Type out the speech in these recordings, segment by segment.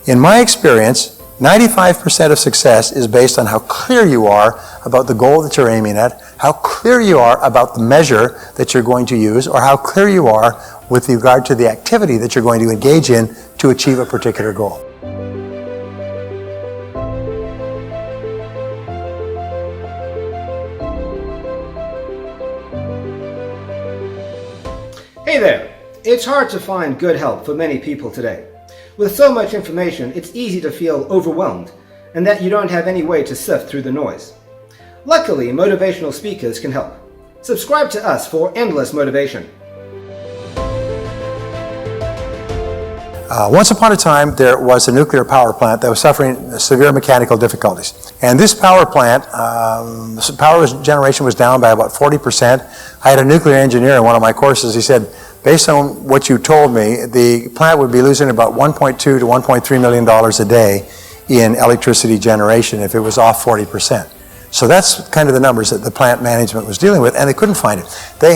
In my experience, 95% of success is based on how clear you are about the goal that you're aiming at, how clear you are about the measure that you're going to use, or how clear you are with regard to the activity that you're going to engage in to achieve a particular goal. Hey there! It's hard to find good help for many people today. With so much information, it's easy to feel overwhelmed and that you don't have any way to sift through the noise. Luckily, motivational speakers can help. Subscribe to us for endless motivation. Once upon a time, there was a nuclear power plant that was suffering severe mechanical difficulties. And this power plant, power generation was down by about 40%. I had a nuclear engineer in one of my courses. He said, based on what you told me, the plant would be losing about $1.2 to $1.3 million a day in electricity generation if it was off 40%. So that's kind of the numbers that the plant management was dealing with, and they couldn't find it. They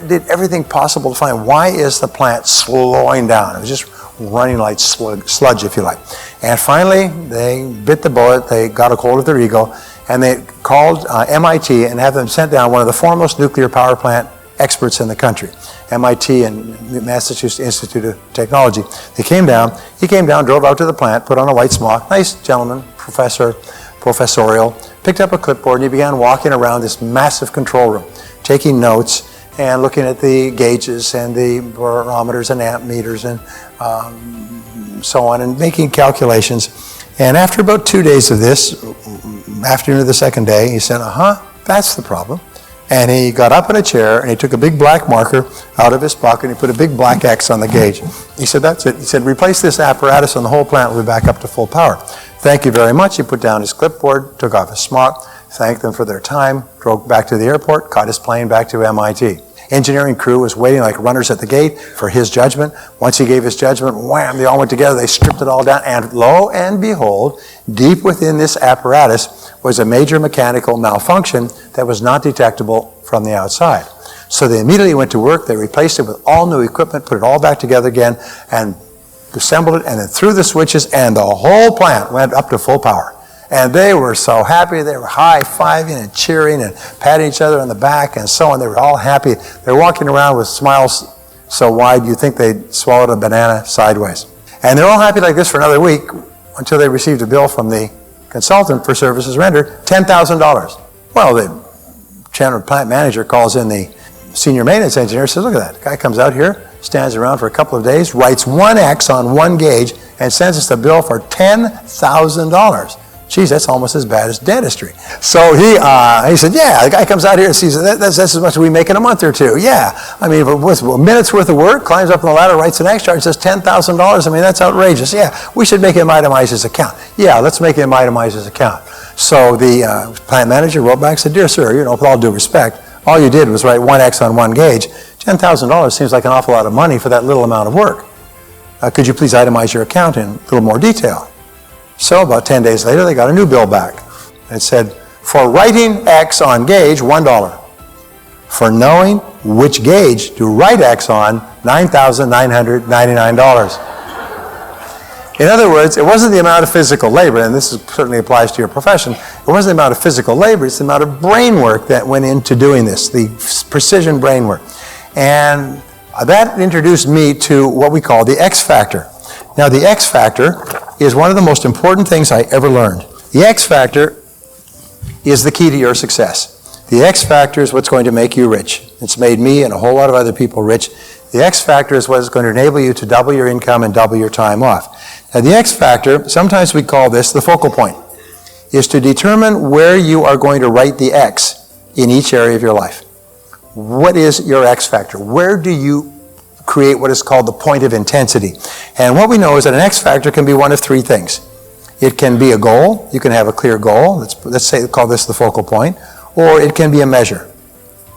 did everything possible to find why is the plant slowing down. It was just running like sludge, if you like. And finally, they bit the bullet. They got a hold of their ego, and they called MIT and had them sent down one of the foremost nuclear power plant experts in the country, MIT and Massachusetts Institute of Technology. They came down. He came down, drove out to the plant, put on a white smock, nice gentleman, professorial, picked up a clipboard, and he began walking around this massive control room, taking notes and looking at the gauges and the barometers and amp meters and so on, and making calculations. And after about 2 days of this, afternoon of the second day, he said, that's the problem. And he got up in a chair and he took a big black marker out of his pocket and he put a big black X on the gauge. He said, that's it. He said, replace this apparatus and the whole plant will be back up to full power. Thank you very much. He put down his clipboard, took off his smock, thanked them for their time, drove back to the airport, caught his plane back to MIT. Engineering crew was waiting like runners at the gate for his judgment. Once he gave his judgment, wham, they all went together, they stripped it all down, and lo and behold, deep within this apparatus was a major mechanical malfunction that was not detectable from the outside. So they immediately went to work, they replaced it with all new equipment, put it all back together again, and assembled it, and then threw the switches, and the whole plant went up to full power. And they were so happy. They were high-fiving and cheering and patting each other on the back and so on. They were all happy. They were walking around with smiles so wide you'd think they'd swallowed a banana sideways. And they're all happy like this for another week until they received a bill from the consultant for services rendered, $10,000. Well, the general plant manager calls in the senior maintenance engineer and says, look at that. The guy comes out here, stands around for a couple of days, writes one X on one gauge, and sends us a bill for $10,000. Geez, that's almost as bad as dentistry. So he said, yeah, the guy comes out here and sees that's as much as we make in a month or two. Yeah, I mean, with a minute's worth of work, climbs up on the ladder, writes an X charge, says $10,000. I mean, that's outrageous. Yeah, we should make him itemize his account. Yeah, let's make him itemize his account. So the plant manager wrote back and said, dear sir, with all due respect, all you did was write one X on one gauge. $10,000 seems like an awful lot of money for that little amount of work. Could you please itemize your account in a little more detail? So about 10 days later, they got a new bill back. It said, for writing X on gauge, $1. For knowing which gauge to write X on, $9,999. In other words, it wasn't the amount of physical labor, and this certainly applies to your profession, it wasn't the amount of physical labor, it's the amount of brain work that went into doing this, the precision brain work. And that introduced me to what we call the X factor. Now, the X factor is one of the most important things I ever learned. The X factor is the key to your success. The X factor is what's going to make you rich. It's made me and a whole lot of other people rich. The X factor is what is going to enable you to double your income and double your time off. Now, the X factor, sometimes we call this the focal point, is to determine where you are going to write the X in each area of your life. What is your X factor? Where do you create what is called the point of intensity? And what we know is that an X factor can be one of three things. It can be a goal. You can have a clear goal. Let's say call this the focal point. Or it can be a measure.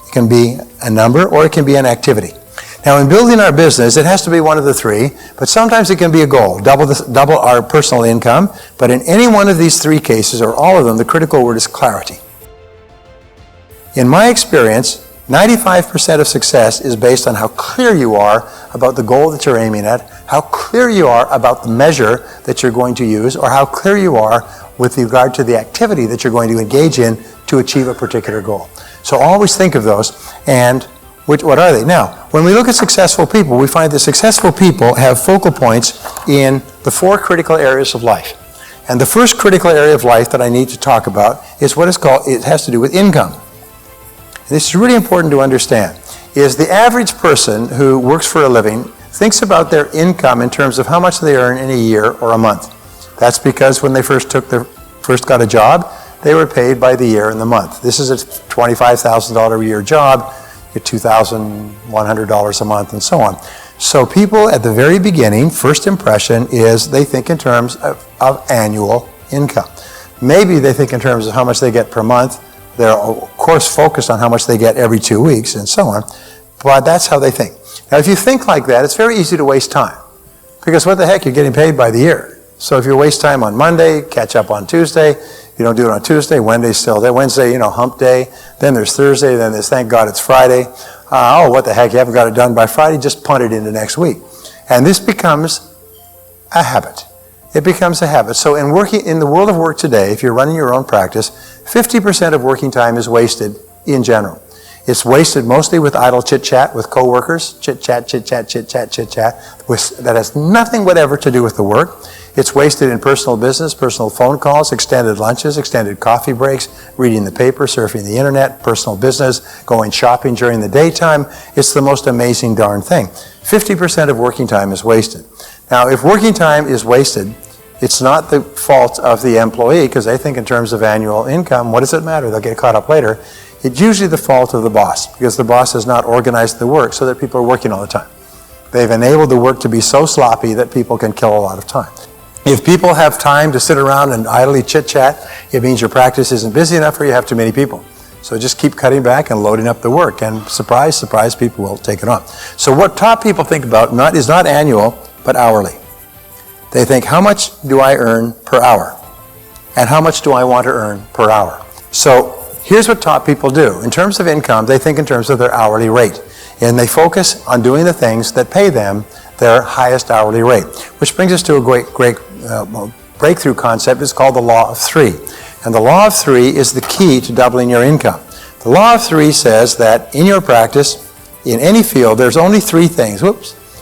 It can be a number, or it can be an activity. Now, in building our business, it has to be one of the three, but sometimes it can be a goal, double our personal income. But in any one of these three cases, or all of them, the critical word is clarity. In my experience, 95% of success is based on how clear you are about the goal that you're aiming at, how clear you are about the measure that you're going to use, or how clear you are with regard to the activity that you're going to engage in to achieve a particular goal. So always think of those, and what are they? Now, when we look at successful people, we find that successful people have focal points in the 4 critical areas of life. And the first critical area of life that I need to talk about is what is called, it has to do with income. This is really important to understand, is the average person who works for a living thinks about their income in terms of how much they earn in a year or a month. That's because when they first got a job, they were paid by the year and the month. This is a $25,000 a year job, get $2,100 a month, and so on. So people at the very beginning, first impression is they think in terms of annual income. Maybe they think in terms of how much they get per month. They're, of course, focused on how much they get every 2 weeks and so on, but that's how they think. Now, if you think like that, it's very easy to waste time, because what the heck, you're getting paid by the year. So if you waste time on Monday, catch up on Tuesday. You don't do it on Tuesday, Wednesday's still there. Wednesday, hump day. Then there's Thursday, then there's thank God it's Friday. Oh, what the heck, you haven't got it done by Friday, just punt it into next week. And this becomes a habit. It becomes a habit. So in the world of work today, if you're running your own practice, 50% of working time is wasted in general. It's wasted mostly with idle chit-chat with coworkers, chit-chat, chit-chat, chit-chat, chit-chat, that has nothing whatever to do with the work. It's wasted in personal business, personal phone calls, extended lunches, extended coffee breaks, reading the paper, surfing the internet, personal business, going shopping during the daytime. It's the most amazing darn thing. 50% of working time is wasted. Now, if working time is wasted, it's not the fault of the employee, because they think in terms of annual income. What does it matter? They'll get caught up later. It's usually the fault of the boss, because the boss has not organized the work so that people are working all the time. They've enabled the work to be so sloppy that people can kill a lot of time. If people have time to sit around and idly chit-chat, it means your practice isn't busy enough or you have too many people. So just keep cutting back and loading up the work, and surprise, surprise, people will take it on. So what top people think about is not annual, but hourly. They think, how much do I earn per hour? And how much do I want to earn per hour? So here's what top people do. In terms of income, they think in terms of their hourly rate. And they focus on doing the things that pay them their highest hourly rate. Which brings us to a great breakthrough concept. It's called the Law of Three. And the Law of Three is the key to doubling your income. The Law of Three says that in your practice, in any field, there's only 3 things.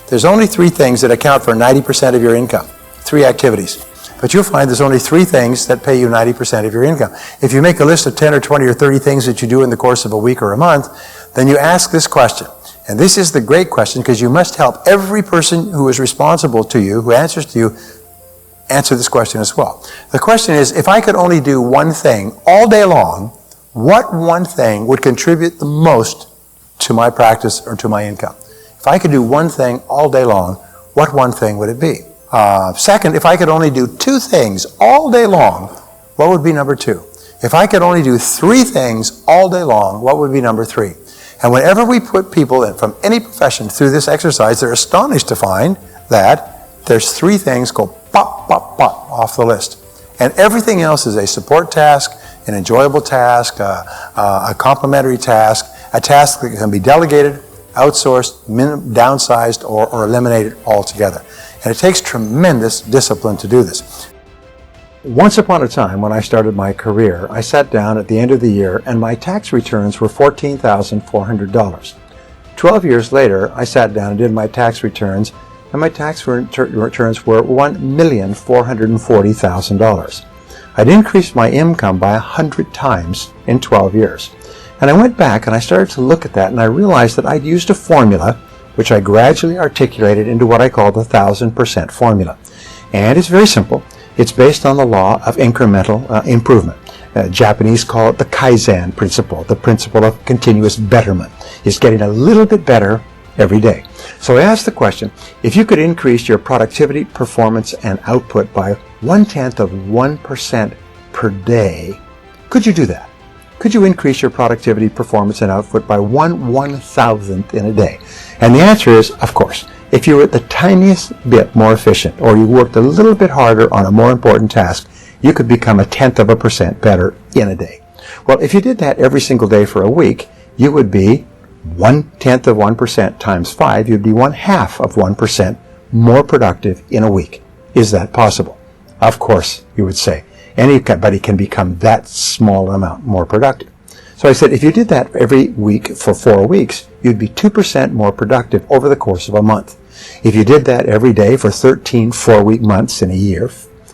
There's only 3 things that account for 90% of your income. 3 activities. But you'll find there's only 3 things that pay you 90% of your income. If you make a list of 10 or 20 or 30 things that you do in the course of a week or a month, then you ask this question. And this is the great question, because you must help every person who is responsible to you, who answers to you, answer this question as well. The question is, if I could only do one thing all day long, what one thing would contribute the most to my practice or to my income? If I could do one thing all day long, what one thing would it be? Second, if I could only do 2 things all day long, what would be number 2? If I could only do 3 things all day long, what would be number 3? And whenever we put people in from any profession through this exercise, they're astonished to find that there's 3 things go pop, pop, pop off the list. And everything else is a support task, an enjoyable task, a complementary task, a task that can be delegated, outsourced, downsized, or eliminated altogether. And it takes tremendous discipline to do this. Once upon a time, when I started my career, I sat down at the end of the year and my tax returns were $14,400. 12 years later, I sat down and did my tax returns, and my tax returns were $1,440,000. I'd increased my income by 100 times in 12 years. And I went back and I started to look at that, and I realized that I'd used a formula which I gradually articulated into what I call the 1,000% formula. And it's very simple. It's based on the law of incremental improvement. Japanese call it the Kaizen principle, the principle of continuous betterment. It's getting a little bit better every day. So I asked the question, if you could increase your productivity, performance, and output by 0.1% per day, could you do that? Could you increase your productivity, performance, and output by 1/1000th in a day? And the answer is, of course. If you were the tiniest bit more efficient, or you worked a little bit harder on a more important task, you could become 0.1% better in a day. Well, if you did that every single day for a week, you would be 1/10 of 1% times 5, you'd be 1/2 of 1% more productive in a week. Is that possible? Of course, you would say. Anybody can become that small amount more productive. So I said, if you did that every week for 4 weeks, you'd be 2% more productive over the course of a month. If you did that every day for 13 4-week months in a year,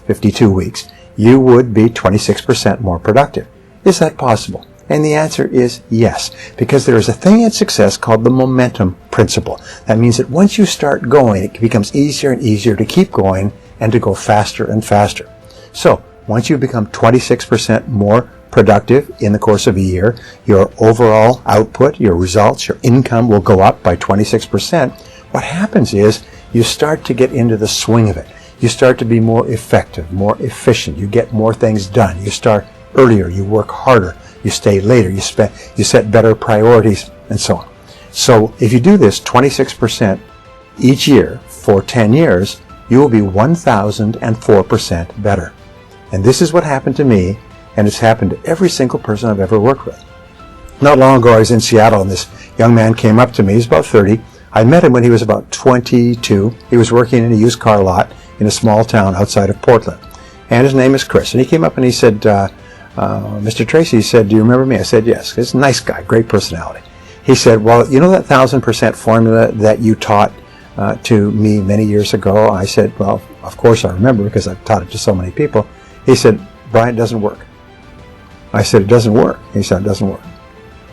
52 weeks, you would be 26% more productive. Is that possible? And the answer is yes, because there is a thing in success called the momentum principle. That means that once you start going, it becomes easier and easier to keep going and to go faster and faster. So, once you become 26% more productive in the course of a year, your overall output, your results, your income will go up by 26%. What happens is you start to get into the swing of it. You start to be more effective, more efficient. You get more things done. You start earlier. You work harder. You stay later. You set better priorities, and so on. So if you do this 26% each year for 10 years, you will be 1,004% better. And this is what happened to me, and it's happened to every single person I've ever worked with. Not long ago, I was in Seattle, and this young man came up to me. He's about 30. I met him when he was about 22. He was working in a used car lot in a small town outside of Portland. And his name is Chris. And he came up and he said, Mr. Tracy, he said, do you remember me? I said, yes. He's a nice guy, great personality. He said, well, you know that 1,000% formula that you taught to me many years ago? I said, well, of course I remember because I've taught it to so many people. He said, Brian, it doesn't work. I said, it doesn't work. He said, it doesn't work.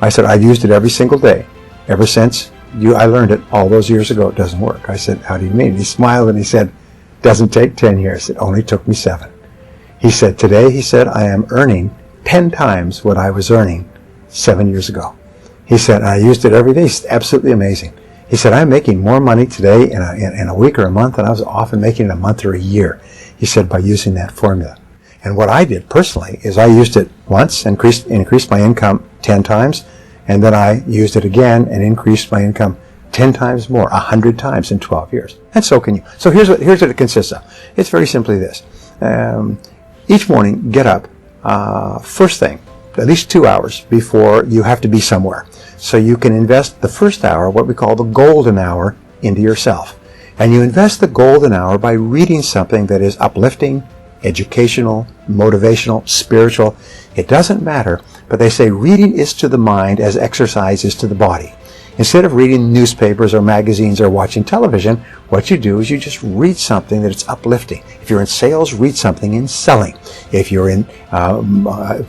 I said, I've used it every single day ever since I learned it all those years ago. It doesn't work. I said, how do you mean? He smiled and he said, it doesn't take 10 years. It only took me 7. He said, today, he said, I am earning 10 times what I was earning 7 years ago. He said, I used it every day. It's absolutely amazing. He said, I'm making more money today in a week or a month than I was often making in a month or a year. He said, by using that formula. And what I did personally is I used it once and increased my income 10 times. And then I used it again and increased my income 10 times more, 100 times in 12 years. And so can you. So here's what it consists of. It's very simply this. Each morning, get up first thing, at least 2 hours before you have to be somewhere. So you can invest the first hour, what we call the golden hour, into yourself. And you invest the golden hour by reading something that is uplifting, educational, motivational, spiritual. It doesn't matter, but they say reading is to the mind as exercise is to the body. Instead of reading newspapers or magazines or watching television, what you do is you just read something that is uplifting. If you're in sales, read something in selling. If you're in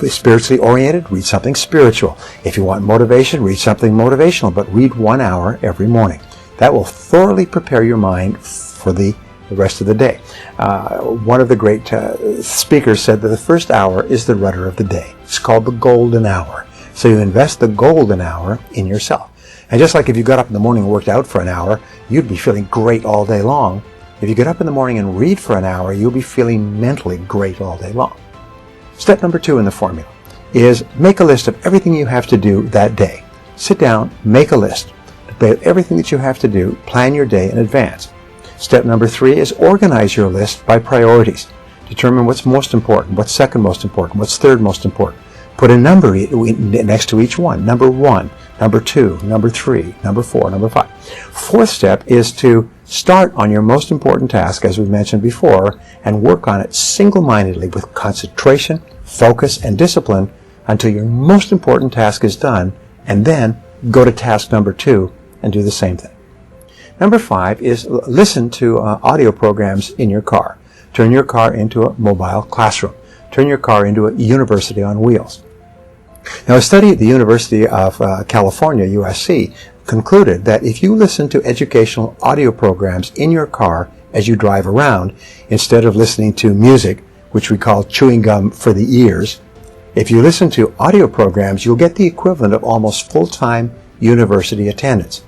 spiritually oriented, read something spiritual. If you want motivation, read something motivational, but read 1 hour every morning. That will thoroughly prepare your mind for the rest of the day. One of the great speakers said that the first hour is the rudder of the day. It's called the golden hour. So you invest the golden hour in yourself. And just like if you got up in the morning and worked out for an hour, you'd be feeling great all day long. If you get up in the morning and read for an hour, you'll be feeling mentally great all day long. Step number 2 in the formula is make a list of everything you have to do that day. Sit down, make a list. Everything that you have to do, plan your day in advance. Step number 3 is organize your list by priorities. Determine what's most important, what's second most important, what's third most important. Put a number next to each one. Number 1, number 2, number 3, number 4, number 5. Fourth step is to start on your most important task, as we mentioned before, and work on it single-mindedly with concentration, focus, and discipline until your most important task is done, and then go to task number 2 and do the same thing. Number 5 is listen to audio programs in your car. Turn your car into a mobile classroom. Turn your car into a university on wheels. Now, a study at the University of California, USC, concluded that if you listen to educational audio programs in your car as you drive around, instead of listening to music, which we call chewing gum for the ears, if you listen to audio programs, you'll get the equivalent of almost full-time university attendance.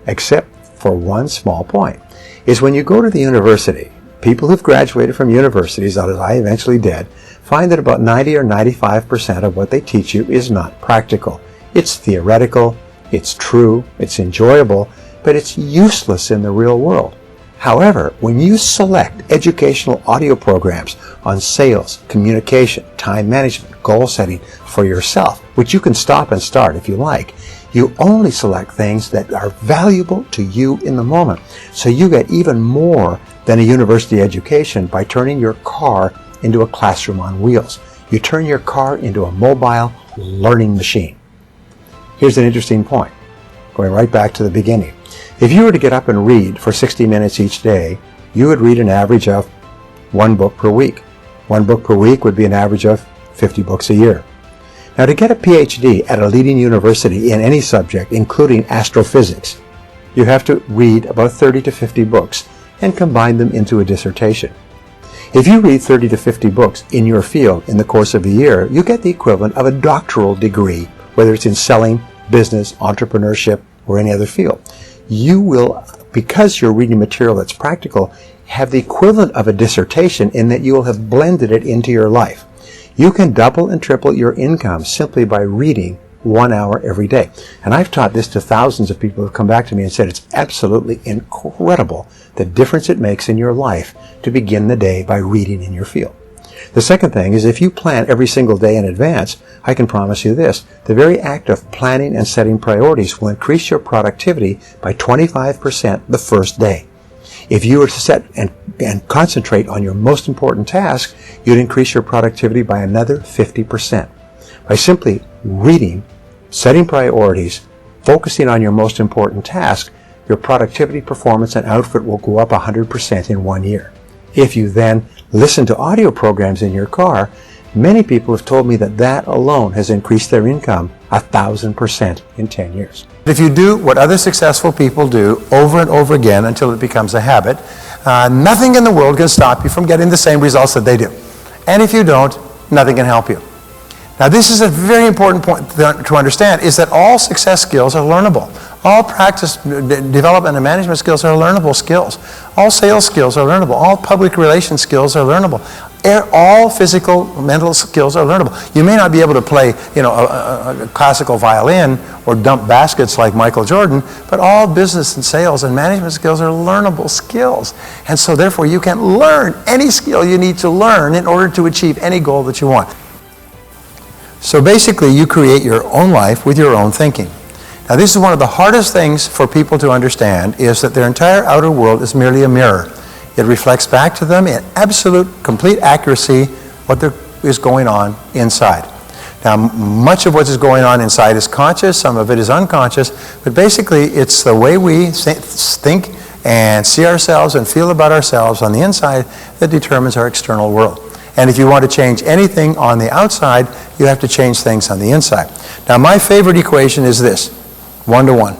Except for one small point, is when you go to the university, people who've graduated from universities, as I eventually did, find that about 90 or 95% of what they teach you is not practical. It's theoretical, it's true, it's enjoyable, but it's useless in the real world. However, when you select educational audio programs on sales, communication, time management, goal setting for yourself, which you can stop and start if you like, You only select things that are valuable to you in the moment. So you get even more than a university education by turning your car into a classroom on wheels. You turn your car into a mobile learning machine. Here's an interesting point, going right back to the beginning. If you were to get up and read for 60 minutes each day, you would read an average of 1 book per week. 1 book per week would be an average of 50 books a year. Now, to get a PhD at a leading university in any subject, including astrophysics, you have to read about 30 to 50 books and combine them into a dissertation. If you read 30 to 50 books in your field in the course of a year, you get the equivalent of a doctoral degree, whether it's in selling, business, entrepreneurship, or any other field. You will, because you're reading material that's practical, have the equivalent of a dissertation in that you will have blended it into your life. You can double and triple your income simply by reading 1 hour every day. And I've taught this to thousands of people who have come back to me and said it's absolutely incredible the difference it makes in your life to begin the day by reading in your field. The second thing is, if you plan every single day in advance, I can promise you this: the very act of planning and setting priorities will increase your productivity by 25% the first day. If you were to set and concentrate on your most important task, you'd increase your productivity by another 50%. By simply reading, setting priorities, focusing on your most important task, your productivity, performance, and output will go up 100% in 1 year. If you then listen to audio programs in your car, many people have told me that that alone has increased their income 1,000% in 10 years. If you do what other successful people do over and over again until it becomes a habit, nothing in the world can stop you from getting the same results that they do. And if you don't, nothing can help you. Now, this is a very important point to understand, is that all success skills are learnable. All practice, development, and management skills are learnable skills. All sales skills are learnable. All public relations skills are learnable. All physical, mental skills are learnable. You may not be able to play, a classical violin or dump baskets like Michael Jordan, but all business and sales and management skills are learnable skills. And so therefore you can learn any skill you need to learn in order to achieve any goal that you want. So basically you create your own life with your own thinking. Now, this is one of the hardest things for people to understand, is that their entire outer world is merely a mirror. It reflects back to them in absolute, complete accuracy what there is going on inside. Now, much of what is going on inside is conscious, some of it is unconscious, but basically it's the way we think and see ourselves and feel about ourselves on the inside that determines our external world. And if you want to change anything on the outside, you have to change things on the inside. Now, my favorite equation is this: 1-to-1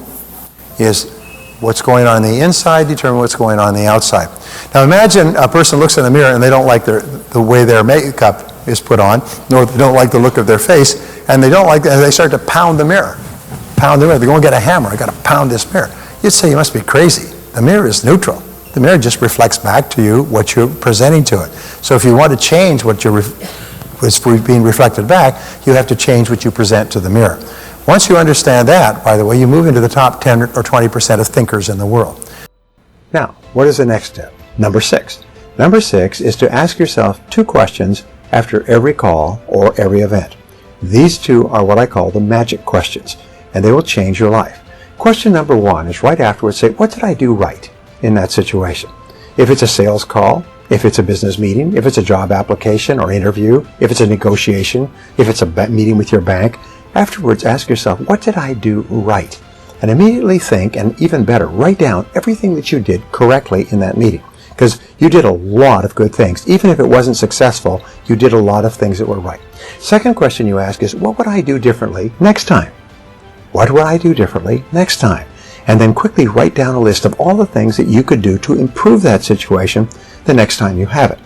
is what's going on the inside determine what's going on the outside. Now, imagine a person looks in the mirror and they don't like the way their makeup is put on, nor they don't like the look of their face, and they start to pound the mirror. Pound the mirror. They go and get a hammer. I got to pound this mirror. You'd say you must be crazy. The mirror is neutral. The mirror just reflects back to you what you're presenting to it. So if you want to change what is being reflected back, you have to change what you present to the mirror. Once you understand that, by the way, you move into the top 10 or 20% of thinkers in the world. Now, what is the next step? Number 6. Number 6 is to ask yourself 2 questions after every call or every event. These 2 are what I call the magic questions, and they will change your life. Question number 1 is right afterwards, say, what did I do right in that situation? If it's a sales call, if it's a business meeting, if it's a job application or interview, if it's a negotiation, if it's a meeting with your bank, afterwards ask yourself, what did I do right? And immediately think, and even better, write down everything that you did correctly in that meeting. Because you did a lot of good things. Even if it wasn't successful, you did a lot of things that were right. Second question you ask is, what would I do differently next time? What would I do differently next time? And then quickly write down a list of all the things that you could do to improve that situation the next time you have it.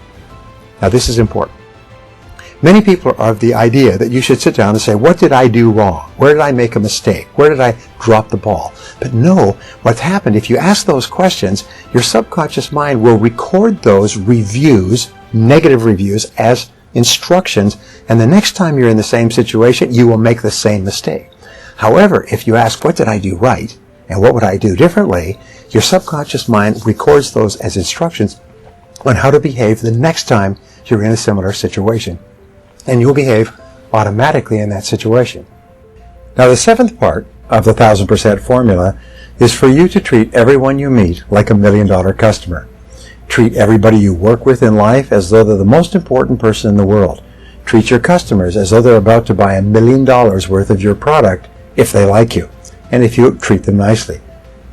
Now, this is important. Many people are of the idea that you should sit down and say, what did I do wrong? Where did I make a mistake? Where did I drop the ball? But no, what's happened, if you ask those questions, your subconscious mind will record those reviews, negative reviews, as instructions, and the next time you're in the same situation, you will make the same mistake. However, if you ask, what did I do right? And what would I do differently? Your subconscious mind records those as instructions on how to behave the next time you're in a similar situation. And you'll behave automatically in that situation. Now, the 7th part of the 1000% formula is for you to treat everyone you meet like $1 million customer. Treat everybody you work with in life as though they're the most important person in the world. Treat your customers as though they're about to buy $1 million worth of your product if they like you, and if you treat them nicely.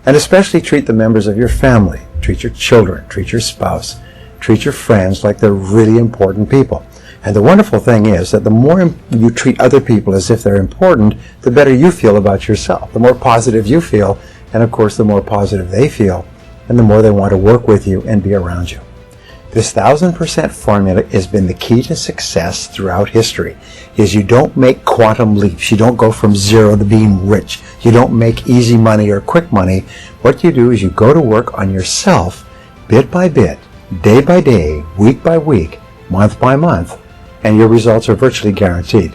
And especially treat the members of your family. Treat your children, treat your spouse, treat your friends like they're really important people. And the wonderful thing is that the more you treat other people as if they're important, the better you feel about yourself. The more positive you feel, and of course the more positive they feel, and the more they want to work with you and be around you. This 1000% formula has been the key to success throughout history. Is you don't make quantum leaps. You don't go from zero to being rich. You don't make easy money or quick money. What you do is you go to work on yourself bit by bit, day by day, week by week, month by month, and your results are virtually guaranteed.